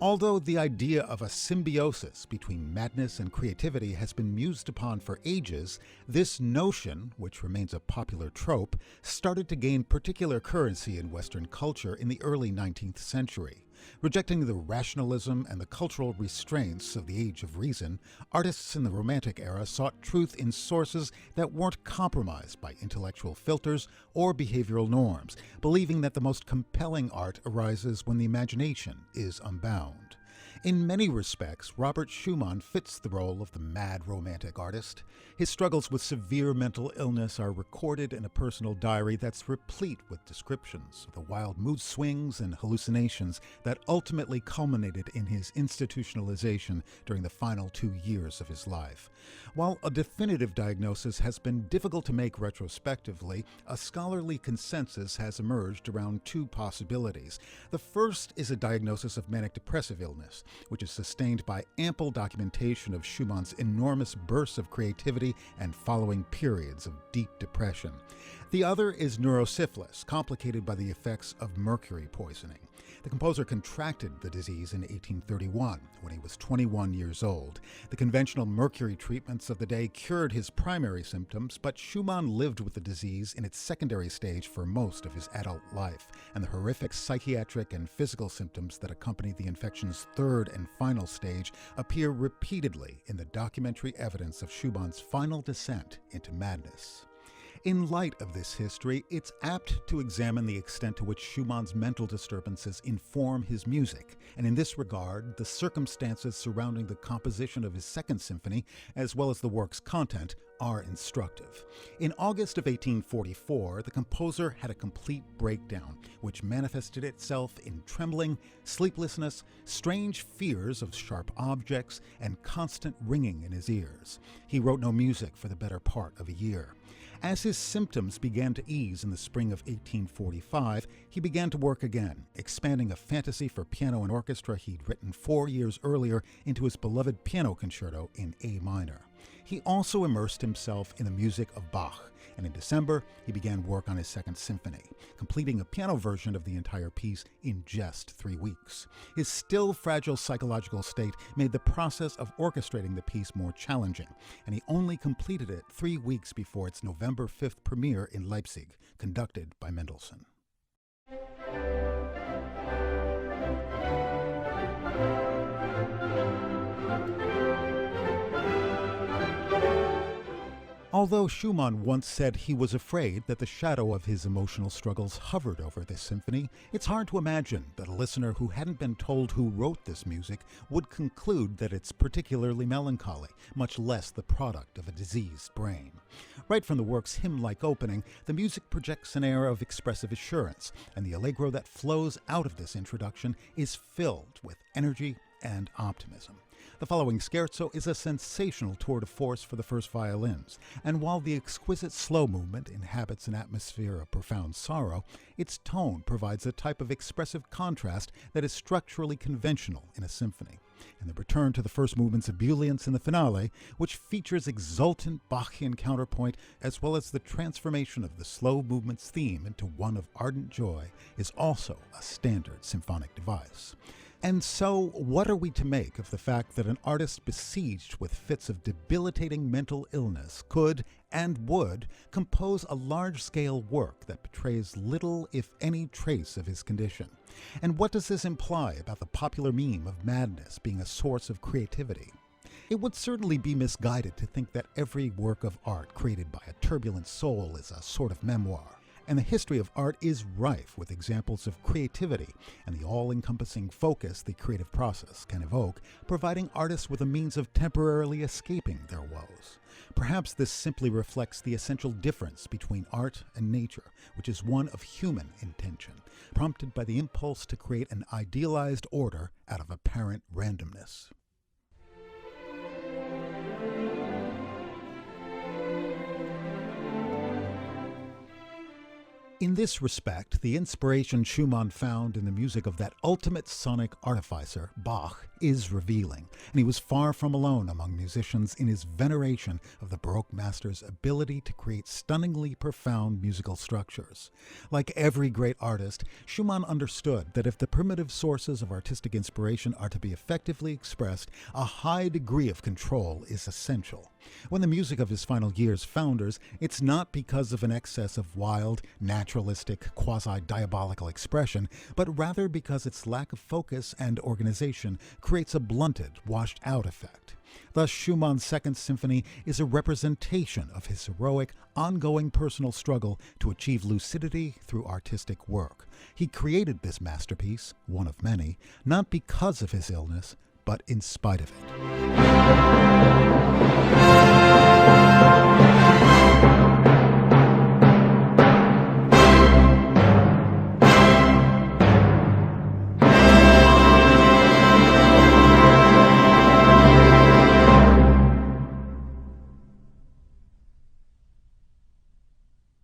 Although the idea of a symbiosis between madness and creativity has been mused upon for ages, this notion, which remains a popular trope, started to gain particular currency in Western culture in the early 19th century. Rejecting the rationalism and the cultural restraints of the Age of Reason, artists in the Romantic era sought truth in sources that weren't compromised by intellectual filters or behavioral norms, believing that the most compelling art arises when the imagination is unbound. In many respects, Robert Schumann fits the role of the mad romantic artist. His struggles with severe mental illness are recorded in a personal diary that's replete with descriptions of the wild mood swings and hallucinations that ultimately culminated in his institutionalization during the final 2 years of his life. While a definitive diagnosis has been difficult to make retrospectively, a scholarly consensus has emerged around two possibilities. The first is a diagnosis of manic depressive illness, which is sustained by ample documentation of Schumann's enormous bursts of creativity and following periods of deep depression. The other is neurosyphilis, complicated by the effects of mercury poisoning. The composer contracted the disease in 1831, when he was 21 years old. The conventional mercury treatments of the day cured his primary symptoms, but Schumann lived with the disease in its secondary stage for most of his adult life, and the horrific psychiatric and physical symptoms that accompany the infection's third and final stage appear repeatedly in the documentary evidence of Schumann's final descent into madness. In light of this history, it's apt to examine the extent to which Schumann's mental disturbances inform his music, and in this regard, the circumstances surrounding the composition of his Second Symphony, as well as the work's content, are instructive. In August of 1844, the composer had a complete breakdown, which manifested itself in trembling, sleeplessness, strange fears of sharp objects, and constant ringing in his ears. He wrote no music for the better part of a year. As his symptoms began to ease in the spring of 1845, he began to work again, expanding a fantasy for piano and orchestra he'd written 4 years earlier into his beloved piano concerto in A minor. He also immersed himself in the music of Bach, and in December, he began work on his Second Symphony, completing a piano version of the entire piece in just 3 weeks. His still fragile psychological state made the process of orchestrating the piece more challenging, and he only completed it 3 weeks before its November 5th premiere in Leipzig, conducted by Mendelssohn. Although Schumann once said he was afraid that the shadow of his emotional struggles hovered over this symphony, it's hard to imagine that a listener who hadn't been told who wrote this music would conclude that it's particularly melancholy, much less the product of a diseased brain. Right from the work's hymn-like opening, the music projects an air of expressive assurance, and the allegro that flows out of this introduction is filled with energy and optimism. The following scherzo is a sensational tour de force for the first violins, and while the exquisite slow movement inhabits an atmosphere of profound sorrow, its tone provides a type of expressive contrast that is structurally conventional in a symphony. And the return to the first movement's ebullience in the finale, which features exultant Bachian counterpoint as well as the transformation of the slow movement's theme into one of ardent joy, is also a standard symphonic device. And so, what are we to make of the fact that an artist besieged with fits of debilitating mental illness could, and would, compose a large-scale work that betrays little, if any, trace of his condition? And what does this imply about the popular meme of madness being a source of creativity? It would certainly be misguided to think that every work of art created by a turbulent soul is a sort of memoir. And the history of art is rife with examples of creativity and the all-encompassing focus the creative process can evoke, providing artists with a means of temporarily escaping their woes. Perhaps this simply reflects the essential difference between art and nature, which is one of human intention, prompted by the impulse to create an idealized order out of apparent randomness. In this respect, the inspiration Schumann found in the music of that ultimate sonic artificer, Bach, is revealing, and he was far from alone among musicians in his veneration of the Baroque master's ability to create stunningly profound musical structures. Like every great artist, Schumann understood that if the primitive sources of artistic inspiration are to be effectively expressed, a high degree of control is essential. When the music of his final years founders, it's not because of an excess of wild, naturalistic, quasi-diabolical expression, but rather because its lack of focus and organization creates a blunted, washed-out effect. Thus, Schumann's Second Symphony is a representation of his heroic, ongoing personal struggle to achieve lucidity through artistic work. He created this masterpiece, one of many, not because of his illness, but in spite of it.